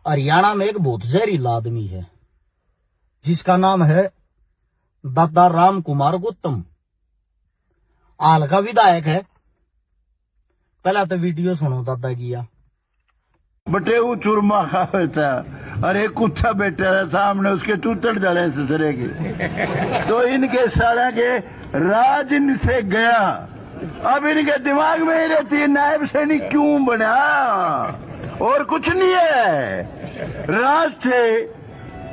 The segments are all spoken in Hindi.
हरियाणा में एक बहुत जहरीला आदमी है जिसका नाम है दादा राम कुमार गौतम। हाल का विधायक है। पहला तो वीडियो सुनो दादा की। बटे वो चूरमा खावे था और एक कुत्ता बैठा था सामने उसके चूतड़ जले ससरे के तो इनके सारा के राज इनसे गया। अब इनके दिमाग में ही रहती है नायब सैनिक क्यों बना और कुछ नहीं है। राज थे,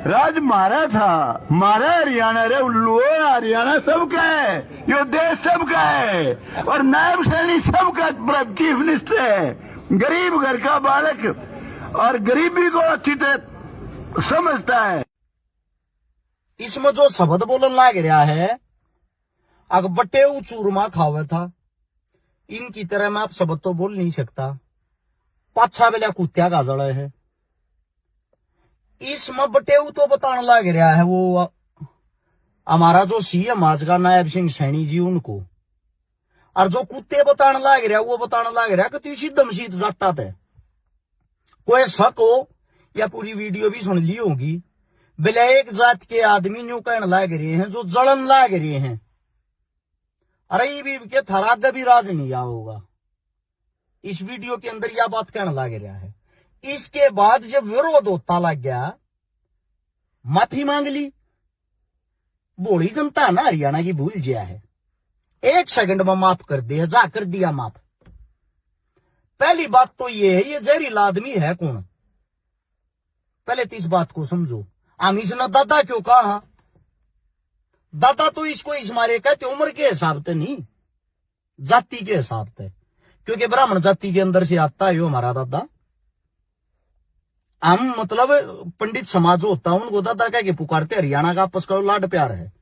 राज मारा था, मारा हरियाणा रे उल्लू, हरियाणा सबका है, ये देश सबका है और नायब सैनिक सबका चीफ मिनिस्टर है। गरीब घर का बालक और गरीबी को अच्छी तरह समझता है। इसमें जो शब्द बोलन लाग रहा है अग बटे चूरमा खावे था, इनकी तरह मैं आप शब्द तो बोल नहीं सकता। पाछा बेला कुत्या का जड़े है। इसमें बटेऊ तो बताने लग रहा है वो हमारा जो सीएम आज का नायब सिंह सैनी जी उनको, और जो कुत्ते बताने लग रहा है वो बताने लग रहा है कि तू सीधा मसीद जट्टा थे। कोई शक हो या पूरी वीडियो भी सुन ली होगी। बिला एक जात के आदमी न्यू कहने लग रहे हैं जो जलन लग रहे हैं। अरे ये भी के थराग भी राज नहीं आ होगा। इस वीडियो के अंदर यह बात कहने लग रहा है। इसके बाद जब विरोध होता लग गया, माफी मांग ली। बोली जनता ना हरियाणा की भूल गया है, 1 सेकंड में माफ कर दिया, जा कर दिया माफ। पहली बात तो ये है ये जहरीला आदमी है कौन। पहले तो इस बात को समझो। हम इसने दादा क्यों कहा? दादा तो इसको इस मारे कहते उम्र के हिसाब से नहीं, जाति के हिसाब से, क्योंकि ब्राह्मण जाति के अंदर से आता है हमारा दादा। हम मतलब पंडित समाज होता है उनको दादा कह के पुकारते। हरियाणा का आपस का लाड प्यार है।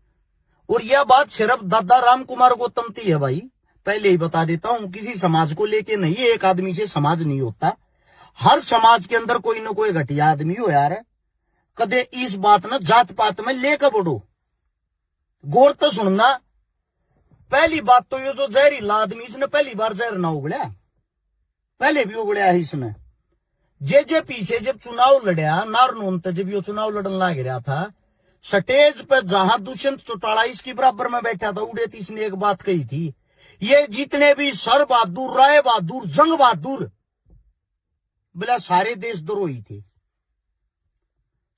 और यह बात सिर्फ दादा राम कुमार गौतम की है भाई। पहले ही बता देता हूं, किसी समाज को लेके नहीं, एक आदमी से समाज नहीं होता। हर समाज के अंदर कोई ना कोई घटिया आदमी हो यार। कदे इस बात ना जात पात में लेकर बढ़ो, गौर तो सुनना। पहली बात तो ये जो जहरीला आदमी, इसने पहली बार जहर ना उगड़ा, पहले भी उगड़ा है इसने। जे पीछे जब चुनाव लड़या नारनौन तक, जब ये चुनाव लड़न लग रहा था, स्टेज पर जहां दुष्यंत चौटाला इसकी बराबर में बैठा था, उड़े इसने एक बात कही थी, ये जितने भी सर बहादुर, राय बहादुर, जंग बहादुर, बोला सारे देशद्रोही थे।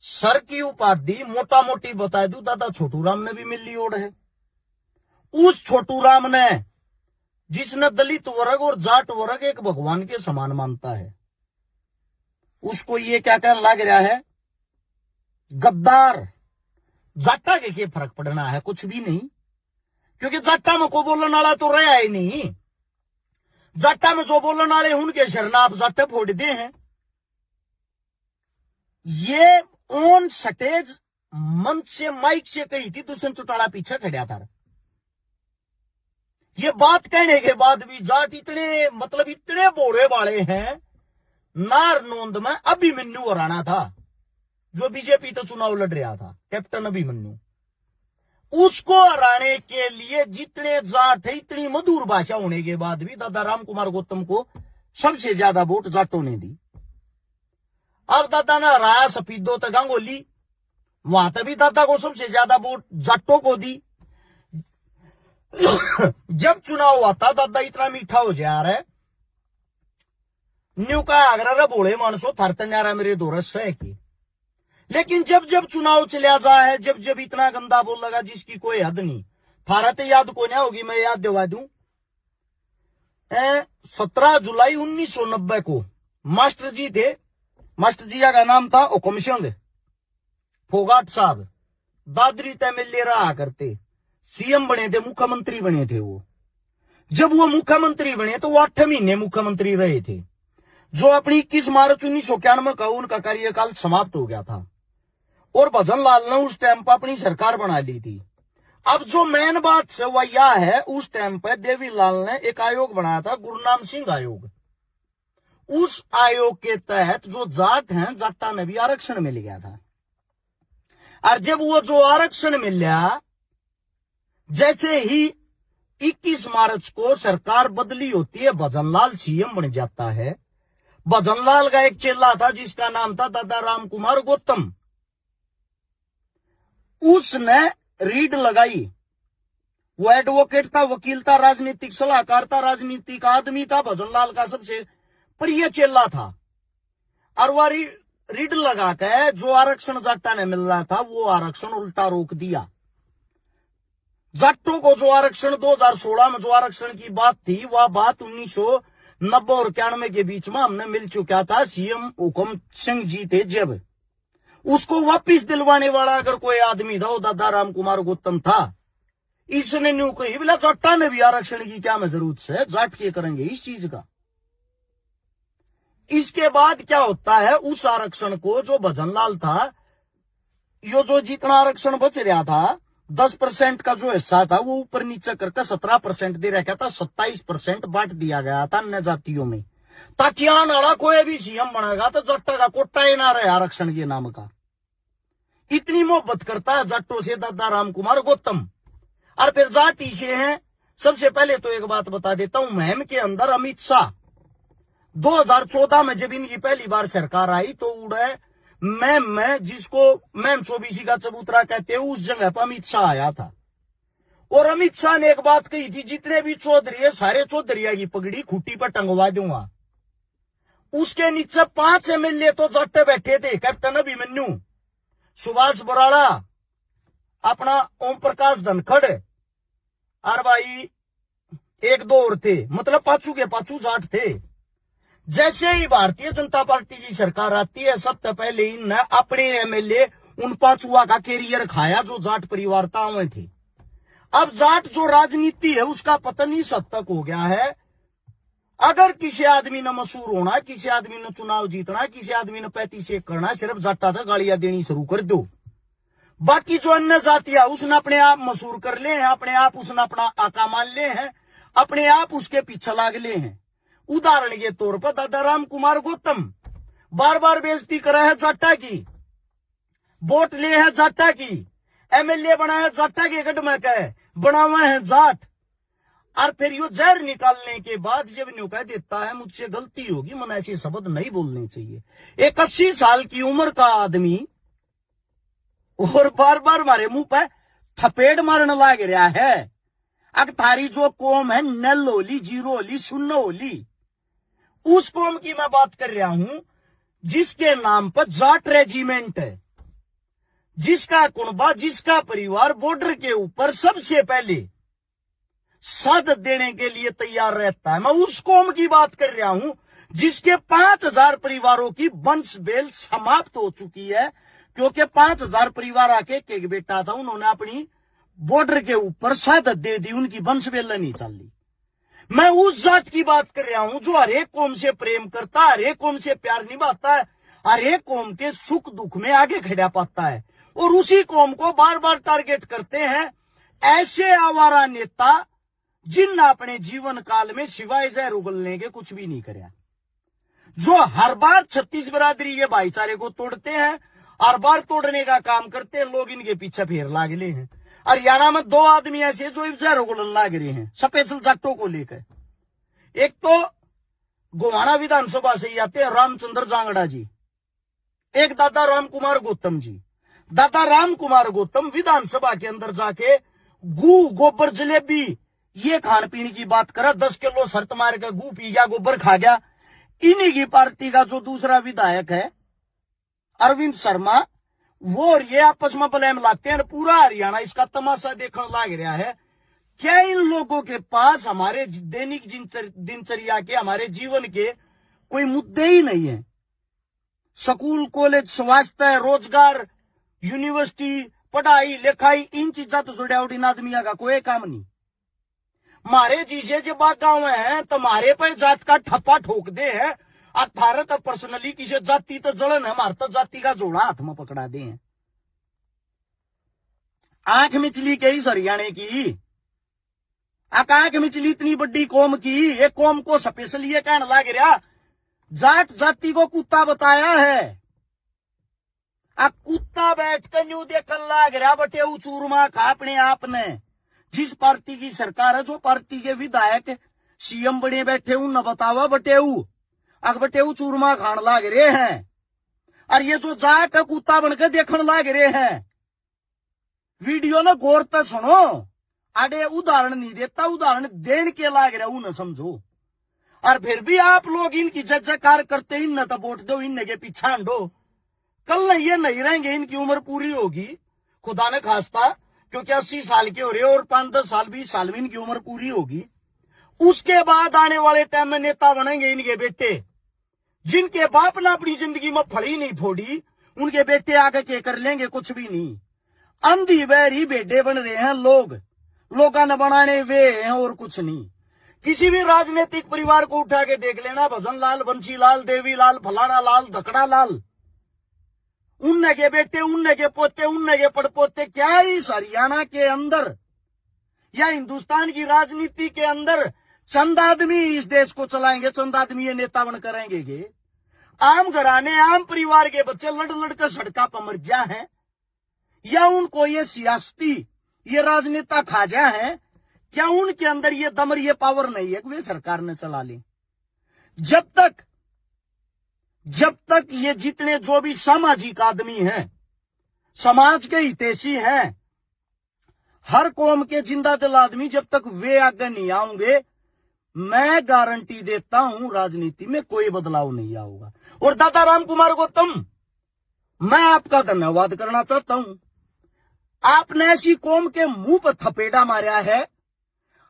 सर की उपाधि मोटा मोटी बता दू दादा छोटू राम ने भी मिली ओढ़ है। उस छोटू राम ने, जिसने दलित वर्ग और जाट वर्ग एक भगवान के समान मानता है, उसको ये क्या कहने लग रहा है, गद्दार। जाटा के फर्क पड़ना है? कुछ भी नहीं, क्योंकि जाटा में को बोलने वाला तो रहा ही नहीं। जाटा में जो बोलने वाले उनके शरनाप जाटे फोड़ दे हैं। ये ऑन स्टेज मंच से माइक से कही थी, दुष्यंत चौटाला पीछे खड़ा था। ये बात कहने के बाद भी जाट इतने मतलब इतने बोले वाले हैं। नारनौंद में अभिमन्यु हराना था, जो बीजेपी तो चुनाव लड़ रहा था, कैप्टन अभिमन्यु। उसको हराने के लिए जितने जाट है, इतनी मधुर भाषा होने के बाद भी दादा राम कुमार गौतम को सबसे ज्यादा वोट जाटों ने दी। अब दादा ने हराया सफीदो तक गांगोली, वहां तक भी दादा को सबसे ज्यादा वोट जाटों को दी। जब चुनाव आता दादा इतना मीठा हो जा रहा है, न्यू का आगरा बोले मानसो थरतंगारा मेरे दो रस है की। लेकिन जब जब चुनाव चलिया जा है, जब जब इतना गंदा बोल लगा जिसकी कोई हद नहीं। भारत याद को नहीं होगी, मैं याद दिवा दूं। 17 जुलाई 1990 को मास्टर जी थे, मास्टर जी का नाम था हुकुम सिंह फोगाट साहब, दादरी तमिल रहा करते, सीएम बने थे, मुख्यमंत्री बने थे वो। जब वो मुख्यमंत्री बने तो वो 8 महीने मुख्यमंत्री रहे थे। जो अपनी 21 मार्च 1991 का उनका कार्यकाल समाप्त हो गया था और भजन लाल ने उस टाइम पर अपनी सरकार बना ली थी। अब जो मेन बात से वह यह है, उस टाइम पर देवीलाल ने एक आयोग बनाया था, गुरुनाम सिंह आयोग। उस आयोग के तहत जो जाट हैं, जाटा ने भी आरक्षण मिल गया था। और जब वो जो आरक्षण मिल गया, जैसे ही 21 मार्च को सरकार बदली होती है, भजनलाल सीएम बन जाता है, भजनलाल का एक चेला था जिसका नाम था दादा राम कुमार गौतम। उसने रीड लगाई। वो एडवोकेट था, वकील था, राजनीतिक सलाहकार था, राजनीतिक आदमी था, भजनलाल का सबसे प्रिय चेला था। और वह रीड लगा के जो आरक्षण जाट्टा ने मिल रहा था वो आरक्षण उल्टा रोक दिया। जाट्टों को जो आरक्षण 2016 में जो आरक्षण की बात थी वह बात 1990 और 91 के बीच में हमने मिल चुका था। सीएम हुकुम सिंह जी थे जब, उसको वापिस दिलवाने वाला अगर कोई आदमी था वो दादा राम कुमार गौतम था। इसने न्यू कही बोला जाट्टा ने भी आरक्षण की क्या में जरूरत है, जाट के करेंगे इस चीज का। इसके बाद क्या होता है, उस आरक्षण को जो भजनलाल था, यो जो जितना आरक्षण बच रहा था 10% का जो हिस्सा था वो ऊपर नीचे करके 17% दे रखा था। 27% बांट दिया गया था अन्य जातियों में, ताकि आने वाला कोई भी सीएम बनेगा तो जट्टा का कोटा ही ना रहे आरक्षण के नाम का। इतनी मोहब्बत करता है जट्टों से दादा राम कुमार गौतम। और फिर जाति से हैं। सबसे पहले तो एक बात बता देता हूं, मुहिम के अंदर अमित शाह 2014 में जब इनकी पहली बार सरकार आई तो उड़े मैं जिसको मैम चौबीसी का चबूतरा कहते हैं उस जगह पर अमित शाह आया था। और अमित शाह ने एक बात कही थी, जितने भी चौधरी है सारे चौधरिया की पगड़ी खूटी पर टंगवा दूंगा। उसके नीचे 5 एमएलए तो जट्टे बैठे थे, कैप्टन अभिमन्यु, सुभाष बराड़ा, अपना ओम प्रकाश धनखड़, और भाई 1-2 और थे, मतलब पांचू के पांचू जाट थे। जैसे ही भारतीय जनता पार्टी की सरकार आती है सबसे पहले इनने अपने एमएलए उन पांचुआ का कैरियर खाया जो जाट परिवारता में थे। अब जाट जो राजनीति है उसका पतन इस हद तक हो गया है, अगर किसी आदमी ने मशहूर होना, किसी आदमी ने चुनाव जीतना, किसी आदमी ने 35 करना, सिर्फ जाटा था गालियां देनी शुरू कर दो। बाकी जो अन्य जातियां उसने अपने आप मशहूर कर ले हैं, अपने आप उसने अपना आका मान ले हैं, अपने आप उसके पीछे लाग ले हैं। उदाहरण के तौर पर दादा राम कुमार गौतम बार बार बेइज्जती करा है जाट्टा की, वोट ले है जाट्टा की, एमएलए बना है जाट्टा के गढ़ में कहे बनावा है जाट। और फिर यो जहर निकालने के बाद जब न्यू कह देता है मुझसे गलती होगी, मन ऐसे शब्द नहीं बोलने चाहिए। एक 80 साल की उम्र का आदमी और बार बार हमारे मुंह पे थपेड़ मारने लग रहा है। अग थारी जो कौम है नल होली, जीरो होली, शून्य होली, उस कौम की मैं बात कर रहा हूं जिसके नाम पर जाट रेजिमेंट है, जिसका कुनबा, जिसका परिवार बॉर्डर के ऊपर सबसे पहले साथ देने के लिए तैयार रहता है। मैं उस कौम की बात कर रहा हूं जिसके 5000 परिवारों की वंश बेल समाप्त हो चुकी है, क्योंकि 5000 परिवार आके एक बेटा था, उन्होंने अपनी बॉर्डर के ऊपर शहादत दे दी, उनकी वंश बेल नहीं चली। मैं उस जात की बात कर रहा हूं जो हर एक कौम से प्रेम करता है, हर एक कौम से प्यार निभाता है, हर एक कौम के सुख दुख में आगे खड़ा पाता है। और उसी कौम को बार बार टारगेट करते हैं ऐसे आवारा नेता जिन अपने जीवन काल में सिवाय जहर उगलने के कुछ भी नहीं कराया, जो हर बार 36 बिरादरी के भाईचारे को तोड़ते हैं, हर बार तोड़ने का काम करते हैं। लोग इनके पीछे फेर लागले हैं। हरियाणा में 2 आदमी ऐसे जो जहर उगलन लाग रहे हैं स्पेशल जाटों को लेकर। एक तो गोवाना विधानसभा से ही आते हैं रामचंद्र जांगड़ा जी, एक दादा राम कुमार गौतम जी। दादा राम कुमार गौतम विधानसभा के अंदर जाके गू, गोबर, जलेबी ये खान पीने की बात करा, 10 किलो शर्त मार के गू पी गया, गोबर खा गया। इन्हीं की पार्टी का जो दूसरा विधायक है अरविंद शर्मा, वो और ये आपस में ब्लेम लाते हैं। पूरा हरियाणा इसका तमाशा देखने लग रहा है। क्या इन लोगों के पास हमारे दैनिक दिनचर्या के, हमारे जीवन के कोई मुद्दे ही नहीं है? स्कूल, कॉलेज, स्वास्थ्य, रोजगार, यूनिवर्सिटी, पढ़ाई लिखाई, इन चीजा तो जुड़ा उठ इन आदमिया का कोई काम नहीं। मारे जीजे जब गांव है तो मारे पे जात का ठप्पा ठोक दे है। भारत पर्सनली किसी जाति तो जलन है, हमारे तो जाति का जोड़ा हाथ में पकड़ा दे हैं। आंख मिचली कई हरियाणे की, आंख मिचली इतनी बड़ी कौम की, एक कौम को स्पेशल ये कहने लग रहा जाट जाति को कुत्ता बताया है। कुत्ता बैठ कर न्यू देखने लग रहा बटे चूरमा खा अपने आप ने। जिस पार्टी की सरकार है, जो पार्टी के विधायक सीएम बने बैठे न बतावा बटेऊ, अकबटे वो चूरमा खान लाग रहे हैं। और ये जो जाके कुत्ता बनकर देखने लाग रहे हैं, वीडियो ना गौर तक सुनो। अरे उदाहरण नहीं देता, उदाहरण देने के लाग रहा हूं न समझो। और फिर भी आप लोग इनकी जजकार करते, इन न तो वोट दो, इन के पीछा हंडो। कल नहीं ये नहीं रहेंगे, इनकी उम्र पूरी होगी खुदा ने खास्ता, क्योंकि 80 साल के हो रहे और 5-10 साल 20 साल में इनकी उम्र पूरी होगी। उसके बाद आने वाले टाइम में नेता बनेंगे इनके बेटे, जिनके बाप ने अपनी जिंदगी में फड़ी नहीं फोड़ी, उनके बेटे आगे के कर लेंगे कुछ भी नहीं। अंधी बहरी बेटे बन रहे हैं लोग, लोगों ने बनाने वे हैं और कुछ नहीं। किसी भी राजनीतिक परिवार को उठा के देख लेना, भजन लाल, बंसी लाल, देवी लाल, फलाना लाल, धकड़ा लाल, उनने के बेटे, उनने के पोते, उनने के पड़पोते, क्या इस हरियाणा के अंदर या हिंदुस्तान की राजनीति के अंदर चंद आदमी इस देश को चलाएंगे, चंद आदमी ये नेता बन करेंगे। आम घराने, आम परिवार के बच्चे लड़ लड़कर सड़का पर मर जा है, या उनको ये सियासती, ये राजनेता खा जा है, क्या उनके अंदर ये दमर, ये पावर नहीं है कि वे सरकार ने चला ली। जब तक ये जितने जो भी सामाजिक आदमी हैं, समाज के हितैषी हैं, हर कौम के जिंदा दिल आदमी, जब तक वे आगे नहीं आएंगे, मैं गारंटी देता हूं राजनीति में कोई बदलाव नहीं आऊगा। और दादा राम कुमार गौतम, मैं आपका धन्यवाद करना चाहता हूं। आपने ऐसी कौम के मुंह पर थपेड़ा मारा है,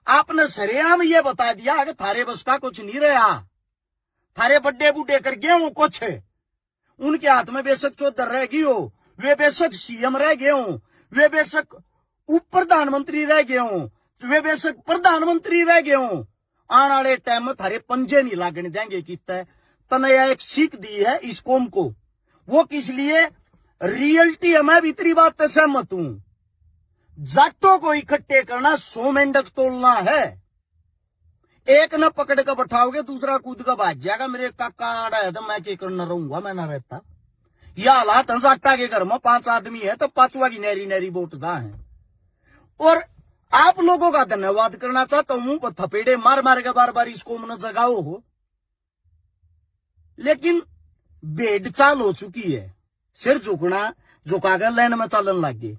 आपने सरेआम ये बता दिया कि थारे बस का कुछ नहीं रहा, थारे बड्डे बूढ़े कर गए हो कुछ, उनके हाथ में बेशक चौधर रह गई हो, वे बेशक सीएम रह गए हो, वे बेशक उप प्रधानमंत्री रह गए हो, वे बेशक प्रधानमंत्री रह गए हो, आने वाले टाइम में थारे पंजे नहीं लागने देंगे। कितना तनया एक सीख दी है इस कौम को, वो किस लिए रियलिटी है। मैं भी इतनी बात से सहमत हूं, जाटों को इकट्ठे करना 100 मेंढक तोड़ना है। एक न पकड़ कर बैठाओगे, दूसरा कूद कर भाग जाएगा, मेरे काका आड़ा है तो मैं क्या करना रहूंगा, मैं ना रहता। यह हालात जाटा के घर में 5 आदमी है तो 5वां की नहरी नहरी वोट जा है। और आप लोगों का धन्यवाद करना चाहता हूं, पर थपेड़े मार मार के बार बार इसको मन जगाओ हो, लेकिन भेड़ चाल हो चुकी है, सिर झुकना झुकाकर लाइन में चलन लग गए।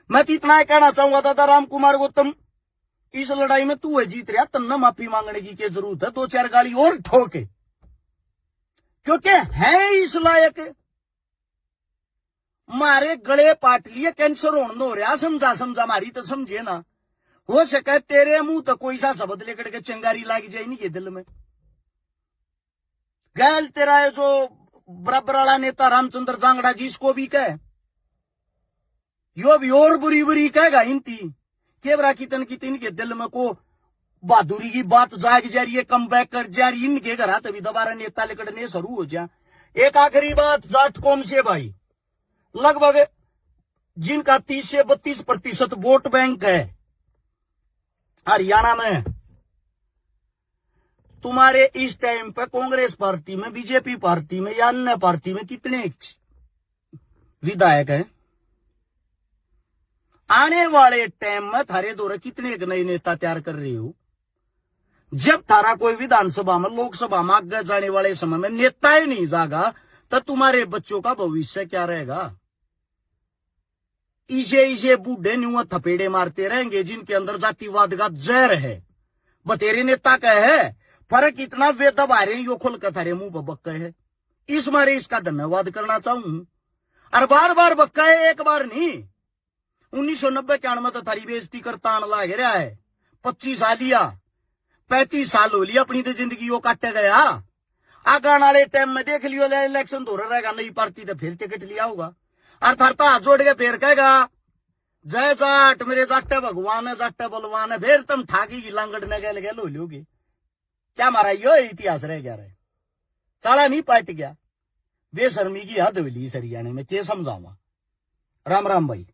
मैं तो इतना कहना चाहूंगा दादा राम कुमार गौतम, इस लड़ाई में तू है जीत रहा, तन्ना माफी मांगने की क्या जरूरत है, 2-4 गाली और ठोके, क्योंकि है इस लायक। मारे गले पाट लिए, कैंसर होने हो रहा, समझा मारी तो समझे ना। हो सके तेरे मुंह तो कोई सा शब्द लेकर के चंगारी लाग जाए नहीं के दिल में। गैल तेरा है जो बराबर वाला नेता रामचंद्र जांगड़ा जी, इसको भी कहे, यो भी और बुरी बुरी कहेगा इनती केवरा कितन के दिल में को बहादुरी की बात जाग जा रही है, कम बैक कर जा रही, इनके घर तभी दोबारा नेता लिकड़ने शुरू हो जा। एक आखिरी बात जाट कौम से भाई, लगभग जिनका 30 से 32% वोट बैंक है हरियाणा में, तुम्हारे इस टाइम पे कांग्रेस पार्टी में, बीजेपी पार्टी में या अन्य पार्टी में कितने विधायक हैं? आने वाले टाइम में थारे द्वारा कितने नए नेता तैयार कर रहे हो? जब थारा कोई विधानसभा में, लोकसभा में आगे जाने वाले समय में नेता ही नहीं जागा, तो तुम्हारे बच्चों का भविष्य क्या रहेगा? इसे बूढ़े न्यू थपेड़े मारते रहेंगे, जिनके अंदर जातिवाद का जहर है। बतेरे नेता का है, फर्क इतना वे दबा रहे यो खुल कर थारे मुंह पर बक्का है। इस मारे इसका धन्यवाद करना चाहूं। और बार बार बक्का है, एक बार नहीं। 1990-91 में तो थारी बेइज्जती करता आने लग रहा है। 25 साल लिया, 35 साल हो लिया, अपनी तो जिंदगी वो काटे गया। आगे वाले टाइम में देख लियो, इलेक्शन हो रहेगा, नई पार्टी तो फिर टिकट लिया होगा, और थरता हाथ जोड़ के फिर कहेगा जय जाट, मेरे जाटे भगवान है, जाटे बलवान है, फिर तुम ठाकी की लांगड़ने गए लो लोगे। क्या मारा यो इतिहास रह गया रे, साला नहीं पट गया। बेशर्मी की हद हुई हरियाणा में, क्या समझाऊंगा। राम राम भाई।